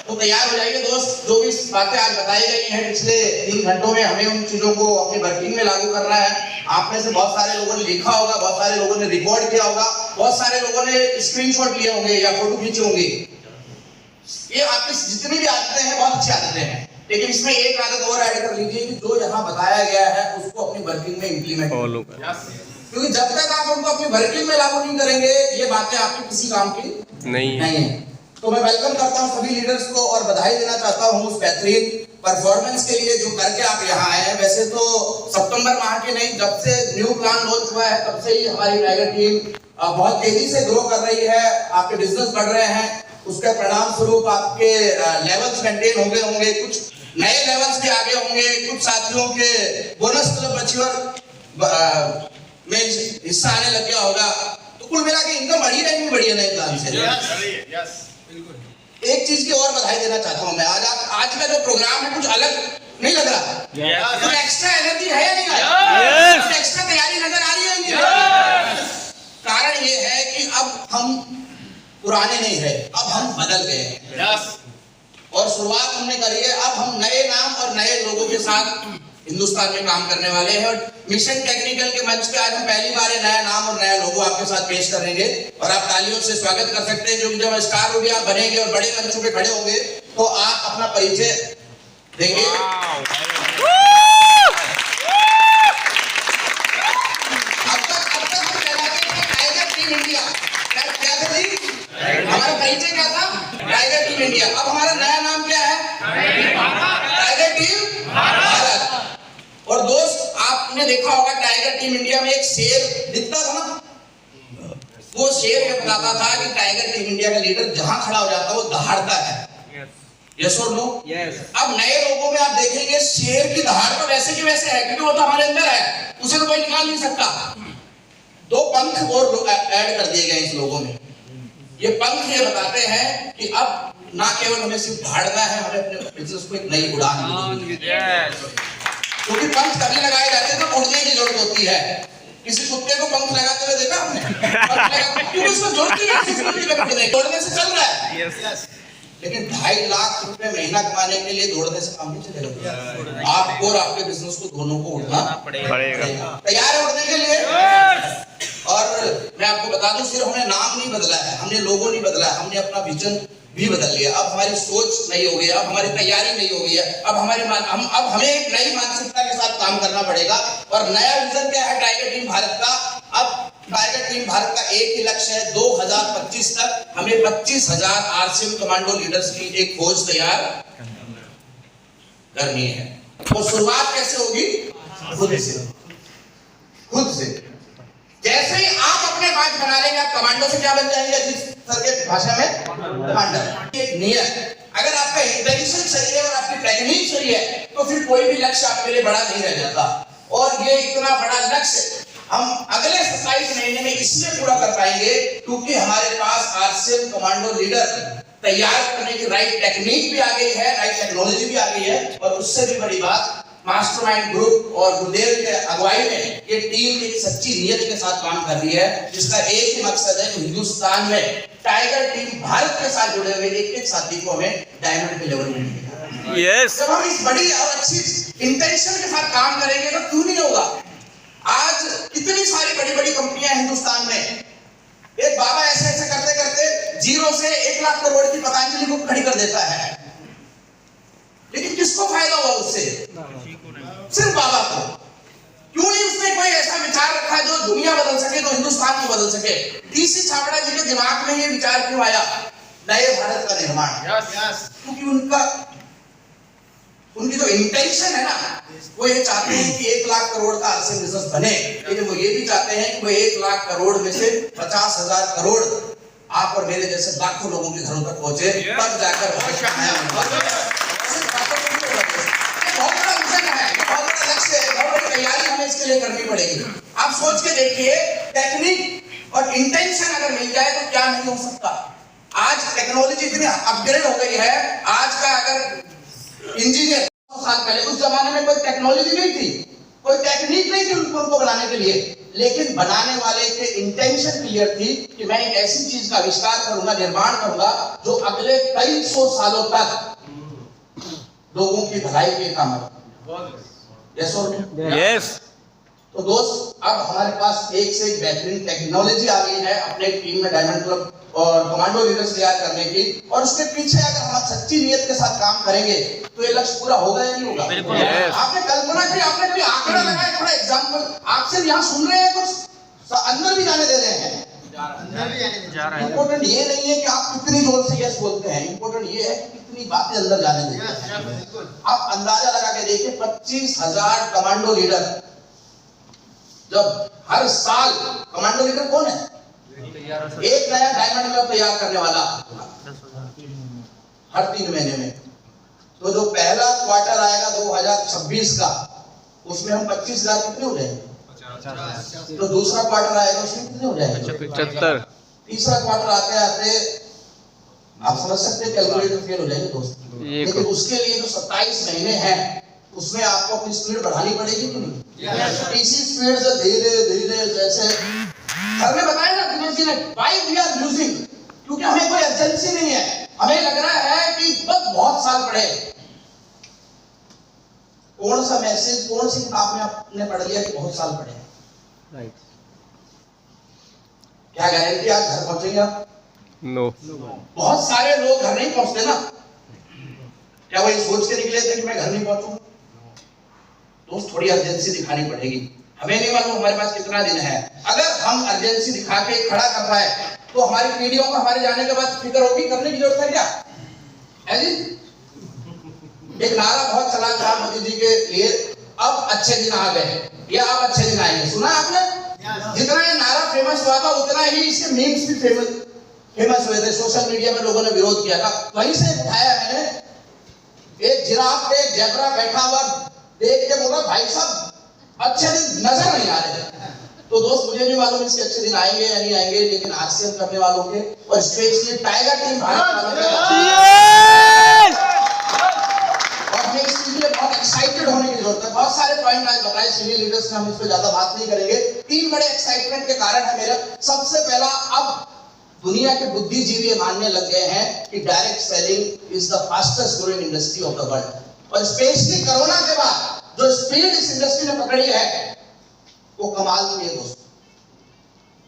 तो तैयार हो जाइए दोस्त। जो भी बातें आज बताई गई हैं पिछले 3 घंटों में, हमें उन चीजों को अपनी वर्किंग में लागू करना है। आप में से बहुत सारे लोगों ने लिखा होगा, बहुत सारे लोगों ने रिकॉर्ड किया होगा, बहुत सारे लोगों ने स्क्रीनशॉट लिए होंगे या फोटो खींचे होंगे। ये आपकी जितनी भी आदतें हैं बहुत अच्छी आदतें हैं, लेकिन इसमें एक आदत और ऐड कर लीजिए कि जो यहाँ बताया गया है उसको अपनी वर्किंग में इंप्लीमेंट फॉलो करें। क्योंकि जब तक आप उनको अपनी वर्किंग में लागू नहीं करेंगे, ये बातें आपकी किसी काम की नहीं है। तो मैं वेलकम करता हूँ सभी लीडर्स को और बधाई देना चाहता हूँ उस बेहतरीन परफॉर्मेंस के लिए जो करके आप यहाँ आए हैं। वैसे तो सितंबर माह के नहीं, जब से न्यू प्लान लॉन्च हुआ है तब से ही हमारी टाइगर टीम बहुत तेजी से ग्रो कर रही है। आपके बिजनेस बढ़ रहे हैं, उसके परिणाम स्वरूप आपके लेवल्स मेंटेन होंगे, कुछ नए लेवल्स भी आगे होंगे, कुछ साथियों के बोनस क्लब अचीवर में हिस्सा आने लग गया होगा। तो कुल मिला के इनकम बढ़ी है नए प्लान से। एक चीज की और बधाई देना चाहता हूं मैं, आज का जो प्रोग्राम है कुछ अलग नहीं लग रहा, कुछ एक्स्ट्रा एनर्जी है या नहीं, कुछ एक्स्ट्रा तैयारी नजर आ रही है नहीं? कारण ये है कि अब हम पुराने नहीं रहे, अब हम बदल गए हैं और शुरुआत हमने करी है। अब हम नए नाम और नए लोगों के साथ हिंदुस्तान में काम करने वाले हैं और मिशन टेक्निकल के मंच पे आज हम पहली बार नया नाम और नया लोगो आपके साथ पेश करेंगे और आप तालियों से स्वागत कर सकते हैं। क्योंकि जब स्टार रोडी आप बनेंगे और बड़े मंचों पे खड़े होंगे तो आप अपना परिचय देंगे। अब तक हम कहलाते थे टाइगर टीम इंडिया। क्या था जी? हमारा परिचय क्या था? Tiger team India. अब हमारा नया नाम क्या है? Tiger team Bharat. और दोस्त आपने देखा होगा टाइगर टीम इंडिया में एक शेर दिखता था ना, वो शेर ये बताता था कि टाइगर टीम इंडिया का लीडर जहां खड़ा हो जाता है वो दहाड़ता है। यस और नो? अब नए लोगों में आप देखेंगे शेर की दहाड़ तो वैसे की वैसे है क्योंकि वो तो हमारे अंदर है, उसे तो कोई निकाल नहीं सकता। 2 पंख और ऐड कर दिए गए इस लोगों में। ये पंख ये बताते हैं कि अब ना केवल हमें सिर्फ दहाड़ना है, हमें अपने बिजनेस को एक नई उड़ान देनी है। क्योंकि पंख तभी लगाए जाते हैं तो उड़ने की जरूरत होती है। किसी कुत्ते को पंख लगाते हुए देखा आपने? क्योंकि उसको जरूरत ही नहीं, दौड़ने से चल रहा है। लेकिन 2.5 लाख रुपए महीना कमाने के लिए दौड़ने से काम नहीं चलेगा। आपको और आपके बिजनेस को दोनों को उड़ना पड़ेगा। तैयार है उड़ने के लिए? और मैं आपको बता दूं, सिर्फ हमने नाम नहीं बदला है, हमने लोगो नहीं बदला है, हमने अपना विजन भी बदल लिया। अब हमारी सोच नई हो गई है, अब हमारी तैयारी नई हो गई है, अब हमें एक नई मानसिकता के साथ काम करना पड़ेगा। और नया विजन क्या है टाइगर टीम भारत का? अब टाइगर टीम भारत का एक ही लक्ष्य है, 2025 तक हमें 25,000 आरसीएम कमांडो लीडर्स की एक फौज तैयार करनी है। और शुरुआत कैसे होगी? खुद से। जैसे ही आप अपने बात बना लेंगे, आप कमांडो से क्या बन जाएंगे? जिस सर के भाषा में कमांडर। एक नियत, अगर आपका इंटेंशन सही है और आपकी टेक्निक सही है तो फिर कोई भी लक्ष्य आपके लिए बड़ा नहीं रह जाता। और ये इतना बड़ा लक्ष्य हम अगले 27 महीने में इसलिए पूरा कर पाएंगे क्योंकि हमारे पास आरसीएम कमांडो लीडर तैयार करने की राइट टेक्निक भी आ गई है, राइट टेक्नोलॉजी भी आ गई है। और उससे भी बड़ी बात, मास्टरमाइंड ग्रुप और गुरुदेव के अगुवाई में ये टीम एक सच्ची नियत के साथ काम कर रही है, जिसका एक ही मकसद है कि हिंदुस्तान में टाइगर टीम भारत के साथ जुड़े हुए एक साथी को हमें डायमंड के लेवल में मिलेगा। जब हम इस बड़ी और अच्छी इंटेंशन के साथ काम करेंगे तो क्यों नहीं होगा? आज कितनी सारी बड़ी कंपनियां हिंदुस्तान में, एक बाबा ऐसे करते करते 0 से 1 लाख करोड़ की पतंजलि को खड़ी कर देता है, लेकिन किसको फायदा हुआ उससे? सिर्फ बाबा को। क्यों नहीं उसने कोई ऐसा विचार रखा जो दुनिया बदल सके, जो हिंदुस्तान को बदल सके? टीसी छाबड़ा जी के दिमाग में ये विचार क्यों आया नए भारत का निर्माण? क्योंकि उनकी जो इंटेंशन है ना, वो ये चाहते हैं कि 1 लाख करोड़ का आरसीएम बिजनेस बने, लेकिन वो ये भी चाहते हैं कि वो 1 लाख करोड़ में से 50,000 करोड़ आप और मेरे जैसे लाखों लोगों के घरों तक पहुंचे, तब जाकर बहुत बड़ा विजन है, बहुत बड़ा लक्ष्य है, बहुत बड़ी तैयारी हमें इसके लिए करनी पड़ेगी। आप सोच के देखिए, टेक्निक और इंटेंशन अगर मिल जाए तो क्या नहीं हो सकता। आज टेक्नोलॉजी इतनी अपग्रेड हो गई है, आज का अगर इंजीनियर साल पहले, उस जमाने में कोई टेक्नोलॉजी नहीं थी, कोई टेक्निक नहीं थी उनको बनाने के लिए, लेकिन बनाने वाले के इंटेंशन क्लियर थी कि मैं एक ऐसी चीज का आविष्कार करूंगा, निर्माण करूंगा जो अगले कई सौ सालों तक लोगों की भलाई के काम आए। यस और नो? यस। तो दोस्त, अब हमारे पास एक से एक बेहतरीन टेक्नोलॉजी आ गई है अपने टीम में डायमंड क्लब और कमांडो लीडर्स तैयार करने की, और उसके पीछे अगर हम सच्ची नीयत के साथ काम करेंगे तो ये लक्ष्य पूरा होगा या नहीं होगा? बिल्कुल। Yes. आपने कल्पना की, आपने कोई आंकड़ा लगाया, थोड़ा एग्जांपल आपसे यहाँ सुन रहे हैं, कुछ अंदर भी जाने दे रहे हैं। इम्पोर्टेंट ये नहीं है कि आप कितनी जोर से यस बोलते हैं, इम्पोर्टेंट ये है कि कितनी बातें अंदर जाने देते हैं। आप अंदाजा लगा के देखिए, 25,000 कमांडो लीडर, जब हर साल कमांडो लीडर कौन है? एक नया डायमंड क्लब तैयार करने वाला हर 3 महीने में। तो जो पहला क्वार्टर आएगा 2026 का, उसमें हम 25,000 कितने हो जाएंगे? तो दूसरा क्वार्टर आएगा, उसमें कितने हो जाएंगे? 75। तीसरा क्वार्टर आते आते आप समझ सकते हैं कैलकुलेटर फेल हो जाएंगे दोस्त। लेकिन उसके लिए जो 27 महीने हैं, उसमें आपको अपनी स्पीड बढ़ानी पड़ेगी कि नहीं? इसी स्पीड से धीरे धीरे, जैसे सर ने बताया ना दिनेश जी ने, व्हाई वी आर लूजिंग, क्योंकि हमें कोई अर्जेंसी नहीं है, हमें लग रहा है कि बस बहुत साल पढ़े। कौन सा मैसेज, कौन सी किताब में आपने पढ़ लिया कि बहुत साल पढ़े? राइट। क्या गारंटी आप घर पहुंचेंगे? आप नो। बहुत सारे लोग घर नहीं पहुंचते ना। क्या वो ये सोच के निकले थे कि मैं घर नहीं पहुंचूंगा? दोस्त, थोड़ी अर्जेंसी दिखानी पड़ेगी। हमें नहीं मालूम हमारे पास कितना दिन है, अगर हम अर्जेंसी दिखा के खड़ा कर पाए तो हमारी पीढ़ियों को हमारे जाने के बाद फिक्र होगी, करने की जरूरत है क्या? है जी? एक नारा बहुत चला था मोदी जी के लिए, अब अच्छे दिन आ गए या अब अच्छे दिन आएंगे, सुना आपने? जितना ये नारा फेमस हुआ था, उतना ही इसके मीम्स भी फेमस हुए थे। सोशल मीडिया में लोगों ने विरोध किया था। वहीं से उठाया मैंने। एक जिराफ पे जेब्रा बैठा हुआ देख के बोला, भाई साहब अच्छे दिन नजर नहीं आ रहे। तो दोस्त, मुझे नहीं मालूम इसके अच्छे दिन आएंगे या नहीं आएंगे, लेकिन आसियन करने वालों के और स्पेशली टाइगर टीम भारत वालों के, और हमें इसके लिए बहुत एक्साइटेड होने की जरूरत है। बहुत सारे पॉइंट आज बताए सीनियर लीडर्स ने, हम इस पर ज्यादा बात नहीं करेंगे। 3 बड़े एक्साइटमेंट के कारण है मेरा। सबसे पहला, अब दुनिया के बुद्धिजीवी मानने लग गए हैं कि direct selling is the fastest growing industry of the world, और स्पेशली कोरोना के बाद जो स्पीड इस इंडस्ट्री ने पकड़ी है वो कमाल की है दोस्तों।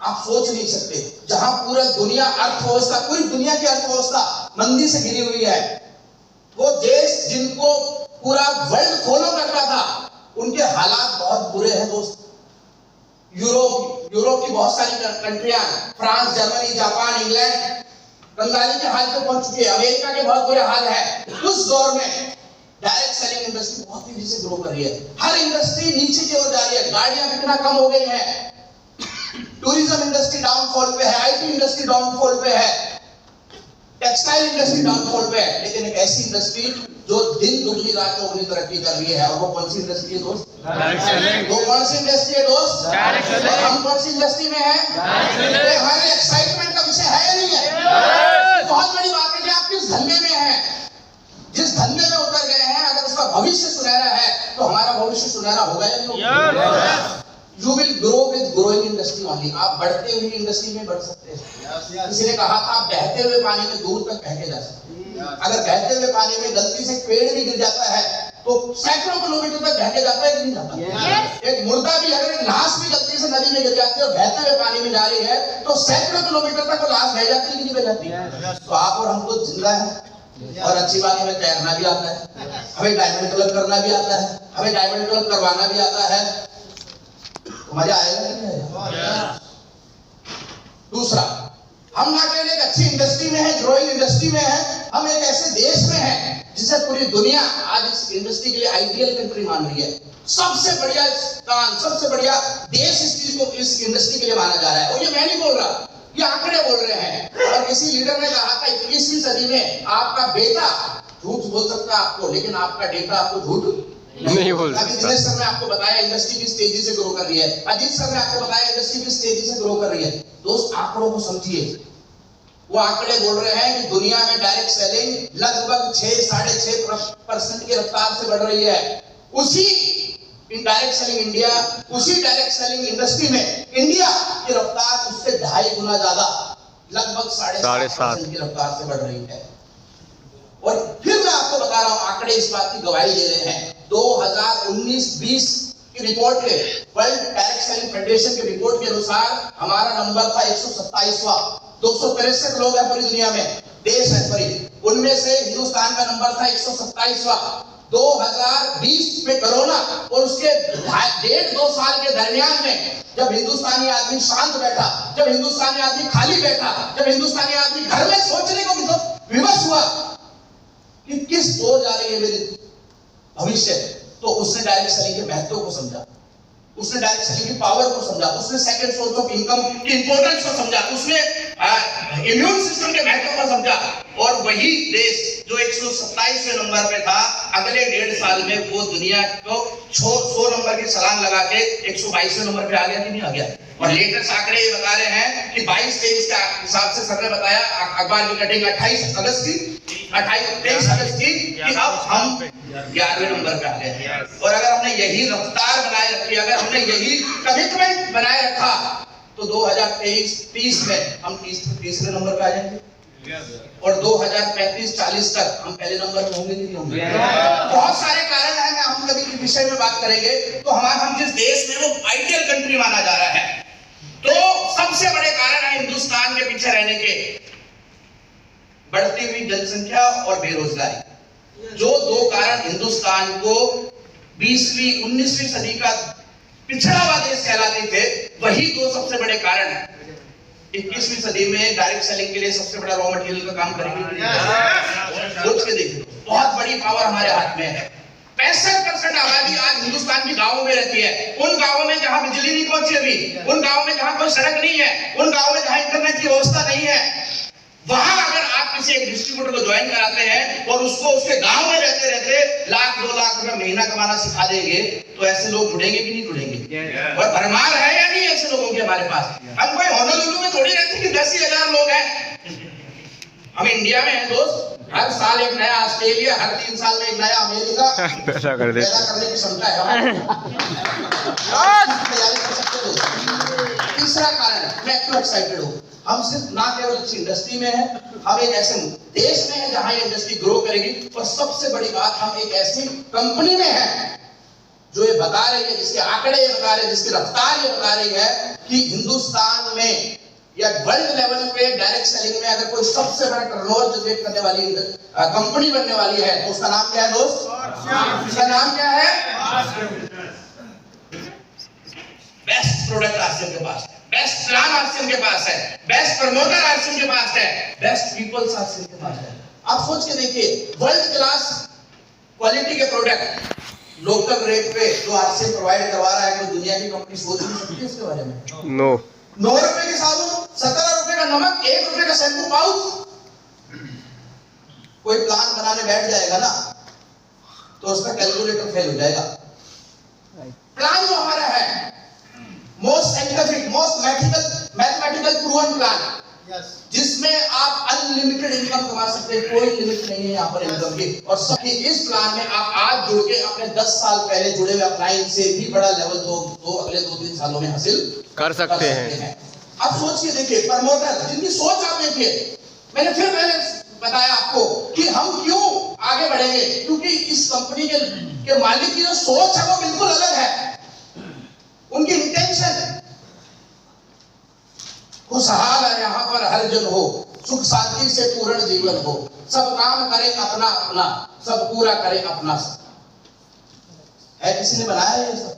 आप सोच नहीं सकते, जहां पूरा दुनिया अर्थव्यवस्था, पूरी दुनिया की अर्थव्यवस्था मंदी से घिरी हुई है, वो देश जिनको पूरा वर्ल्ड फॉलो करता था, उनके हालात बहुत बुरे हैं दोस्त। यूरोप की बहुत सारी कंट्रियां, फ्रांस, जर्मनी, जापान, इंग्लैंड कंगाली के हाल पे पहुंच चुकी है। अमेरिका के बहुत बुरे हाल है। उस दौर में डायरेक्ट सेलिंग इंडस्ट्री बहुत तेजी से ग्रो कर रही है। हर इंडस्ट्री नीचे की ओर जा रही है। गाड़ियां बिकना कम हो गई हैं। टूरिज्म इंडस्ट्री डाउनफॉल पे है, आईटी इंडस्ट्री डाउनफॉल पे है, टेक्सटाइल इंडस्ट्री डाउनफॉल पे है। लेकिन एक ऐसी इंडस्ट्री जो दिन दुगनी रात चौगुनी तरक्की कर रही है, और वो कौन सी इंडस्ट्री है दोस्त? Direct selling. वो कौन सी इंडस्ट्री है दोस्त? Direct selling. हम कौन सी इंडस्ट्री में है? हमारे एक्साइटमेंट का विषय है या नहीं है? बहुत बड़ी बात है कि आप किस धंधे में हैं। जिस धंधे में उतर गए हैं, अगर उसका भविष्य सुनहरा है तो हमारा भविष्य सुनहरा होगा या नहीं होगा? You will grow with growing industry only. आप बढ़ते हुए इंडस्ट्री में बढ़ सकते हैं। किसी ने कहा था, आप बहते हुए पानी में दूर तक बह के जा सकते हैं। अगर बहते हुए पानी में गलती से पेड़ भी गिर जाता है तो सैकड़ों किलोमीटर तक बह के जाता है कि नहीं जाता? एक मुर्दा भी, अगर एक लाश भी गलती से नदी में गिर जाती है और बहते हुए पानी में जा रही है, तो सैकड़ों किलोमीटर तक वो लाश बह जाती है कि नहीं बह जाती? तो आप और हम तो जिंदा हैं, और अच्छी बात, हमें तैरना भी आता है, हमें डायमंड क्लब करना भी आता है, हमें डायमंड क्लब करवाना भी आता है। तो मजा आएगा नहीं आएगा? दूसरा, हम ना केवल एक अच्छी इंडस्ट्री में है, ग्रोइंग इंडस्ट्री में है, हम एक ऐसे देश में हैं जिसे पूरी दुनिया आज इस इंडस्ट्री के लिए आइडियल कंट्री मान रही है। सबसे बढ़िया स्थान, सबसे बढ़िया देश इस चीज को, इस इंडस्ट्री के लिए माना जा रहा है। और ये मैं नहीं बोल रहा, ये आंकड़े बोल रहे हैं। और किसी लीडर ने कहा था, 21वीं सदी में आपका बेटा झूठ बोल सकता है आपको, लेकिन आपका डेटा आपको झूठ नहीं बोल सकता। अभी दिनेश सर ने आपको बताया इंडस्ट्री किस तेजी से ग्रो कर रही है, अजीत सर ने आपको बताया इंडस्ट्री किस तेजी से ग्रो कर रही है। दोस्त, आंकड़ों को समझिए। वो आंकड़े बोल रहे हैं कि दुनिया में डायरेक्ट सेलिंग लगभग 6-6.5% की रफ्तार से बढ़ रही है। उसी इन डायरेक्ट सेलिंग इंडिया, उसी डायरेक्ट सेलिंग इंडस्ट्री में इंडिया की रफ्तार उससे 2.5 गुना ज्यादा, लगभग 7.5% की रफ्तार से बढ़ रही है। और फिर मैं आपको बता रहा हूं, आंकड़े इस बात की गवाही दे रहे हैं। 2019-20 की रिपोर्ट के, वर्ल्ड डायरेक्ट सेलिंग फेडरेशन की रिपोर्ट के अनुसार हमारा नंबर था 127वां। 263 लोग हैं पूरी दुनिया में, देश है सॉरी, उनमें से हिंदुस्तान का नंबर था 127वां। 2020 में कोरोना और उसके 1.5-2 साल के दरमियान में जब हिंदुस्तानी आदमी शांत बैठा, जब हिंदुस्तानी आदमी खाली बैठा, जब हिंदुस्तानी आदमी घर में सोचने को विवश हुआ कि किस ओर जा रही है मेरी भविष्य, तो उसने डायरेक्ट सेलिंग के महत्व को समझा, उसने डायरेक्ट सेलिंग की पावर को समझा, उसने सेकंड सोर्स ऑफ इनकम की इंपॉर्टेंस को समझा, उसने इम्यून सिस्टम के महत्व को समझा। और वही देश जो 127वें नंबर पे था, अगले 1.5 साल में वो दुनिया को 100 नंबर की छलांग लगा के 122वें नंबर पे आ गया कि नहीं आ गया। और लेटेस्ट आंकड़े ये बता रहे हैं कि 22-23 के हिसाब से सर ने बताया, अखबार की कटिंग 23 अगस्त की कि अब हम 11वें नंबर पे आ गए हैं। और अगर हमने यही रफ्तार बनाए रखी, अगर हमने यही कमिटमेंट बनाए रखा, तो 2023-30 में हम तीसरे नंबर पे आ जाएंगे और 2035-40 तक हम पहले नंबर पे होंगे नहीं होंगे। बहुत सारे कारण हैं, हम कभी इस विषय में बात करेंगे। तो हम जिस देश में वो आइडियल कंट्री माना जा रहा है, तो सबसे बड़े कारण है हिंदुस्तान के पीछे रहने के, बढ़ती हुई जनसंख्या और बेरोजगारी। जो 2 कारण हिंदुस्तान को 19वीं सदी का पिछड़ा हुआ देश कहलाते थे, वही 2 सबसे बड़े कारण हैं। 21वीं सदी में डायरेक्ट सेलिंग के लिए सबसे बड़ा रॉ मटेरियल का काम करेंगे। सोच के देखिए, बहुत बड़ी पावर हमारे हाथ में है। 65% आबादी आज हिंदुस्तान के गांवों में रहती है। उन गांवों में जहां बिजली नहीं पहुंची अभी, उन गांवों में जहां कोई सड़क नहीं है, उन गांवों में जहां इंटरनेट की व्यवस्था नहीं है, वहां अगर आप किसी एक डिस्ट्रीब्यूटर को ज्वाइन कराते हैं और उसको उसके गांव में रहते रहते 1-2 लाख रुपए महीना कमाना सिखा देंगे, तो ऐसे लोग जुड़ेंगे कि नहीं जुड़ेंगे? और भरमार है या नहीं ऐसे लोगों के हमारे पास? हम कोई होनोलुलु में थोड़ी रहते कि 10,000 लोग हैं। हम इंडिया में हैं दोस्त, हर साल एक नया ऑस्ट्रेलिया, हर 3 साल में एक नया अमेरिका पैदा करने की क्षमता है हमारे। तैयारी कर सकते हो। तीसरा कारण, मैं क्यों एक्साइटेड हूँ, हम सिर्फ ना केवल अच्छी इंडस्ट्री में हैं, हम एक ऐसे देश में हैं जहां ये इंडस्ट्री ग्रो करेगी, और सबसे बड़ी बात, हम एक ऐसी कंपनी में हैं जो ये बता रही है, जिसके आंकड़े ये बता रहे हैं, जिसकी रफ्तार ये बता रही है कि हिंदुस्तान में या वर्ल्ड लेवल पे डायरेक्ट सेलिंग में अगर कोई सबसे बड़ा टर्नओवर जनरेट करने वाली कंपनी बनने वाली है, तो उसका नाम क्या है दोस्त? उसका नाम क्या है? बेस्ट प्रोडक्ट आरसीएम के पास है, बेस्ट प्लान आरसीएम के पास है, बेस्ट प्रमोटर आरसीएम के पास है, बेस्ट पीपल्स आरसीएम के पास है। आप सोच के देखिए, वर्ल्ड क्लास क्वालिटी के प्रोडक्ट लोकल रेट पे जो आरसीएम प्रोवाइड करवा रहा है, कोई दुनिया की कंपनी सोच नहीं सकती इसके बारे में। 9 रुपए की साबुन, 17 रुपए का नमक, 1 रुपए का शैम्पू पाउच। कोई प्लान बनाने बैठ जाएगा ना, तो उसका कैलकुलेटर फेल हो जाएगा। प्लान जो हमारा है, most scientific, most mathematical proven plan, जिसमें आप अनलिमिटेड इनकम कमा सकते हैं, कोई लिमिट नहीं है यहाँ पर इनकम की। और सबकी इस प्लान में आप आज जुड़ के अपने 10 साल पहले जुड़े हुए अपलाइन से भी बड़ा लेवल तो अगले 2-3 सालों में हासिल कर सकते हैं। आप सोच के देखिए, प्रमोटर जिनकी सोच आप देखिए, मैंने फिर पहले बताया आपको कि हम क्यों आगे बढ़ेंगे, क्योंकि इस कंपनी के मालिक की जो सोच है वो बिल्कुल अलग है। उनकी इंटेंशन खुशहाल है, यहाँ पर हर जन हो, सुख शांति से पूर्ण जीवन हो, सब काम करें अपना अपना, सब पूरा करें अपना सब। है किसी ने बनाया ये सब?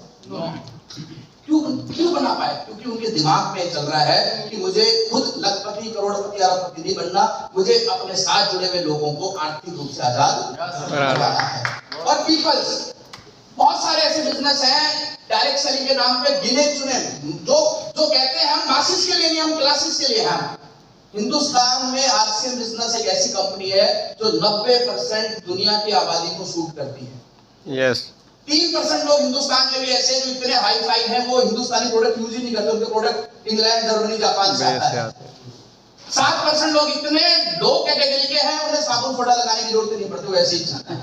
क्यों बना पाए? क्योंकि उनके दिमाग में चल रहा है कि मुझे खुद लखपति, करोड़पति, अरबपति नहीं बनना, मुझे अपने साथ जुड़े हुए लोगों को आर्थिक रूप से आजाद कराना है। और पीपल्स, बहुत सारे ऐसे बिजनेस हैं डायरेक्ट सेलिंग के नाम पे गिने चुने, जो कहते हैं हम मासिस के लिए नहीं, हम क्लासेस के लिए हैं। हिंदुस्तान में आरसीएम बिजनेस एक ऐसी कंपनी है जो 90% दुनिया की आबादी को सूट करती है। यस। 3% लोग हिंदुस्तान में भी ऐसे जो इतने हाई फाई हैं, वो हिंदुस्तानी प्रोडक्ट यूज ही नहीं करते, उनके प्रोडक्ट इंग्लैंड, जर्मनी, जापान से आता है। 7% लोग इतने लो कैटेगरी के हैं, उन्हें साबुन सोडा लगाने की जरूरत नहीं पड़ती, वैसे ही चाहते हैं।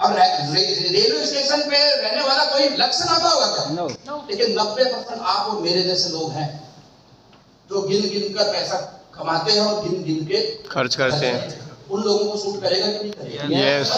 अब रेलवे स्टेशन पे रहने वाला कोई लक्ष्य ना होगा क्या? लेकिन 90% आप और मेरे जैसे लोग हैं जो गिन गिन कर पैसा कमाते हैं और गिन गिन के खर्च करते हैं। उन लोगों को सूट करेगा कि नहीं करेगा? यस।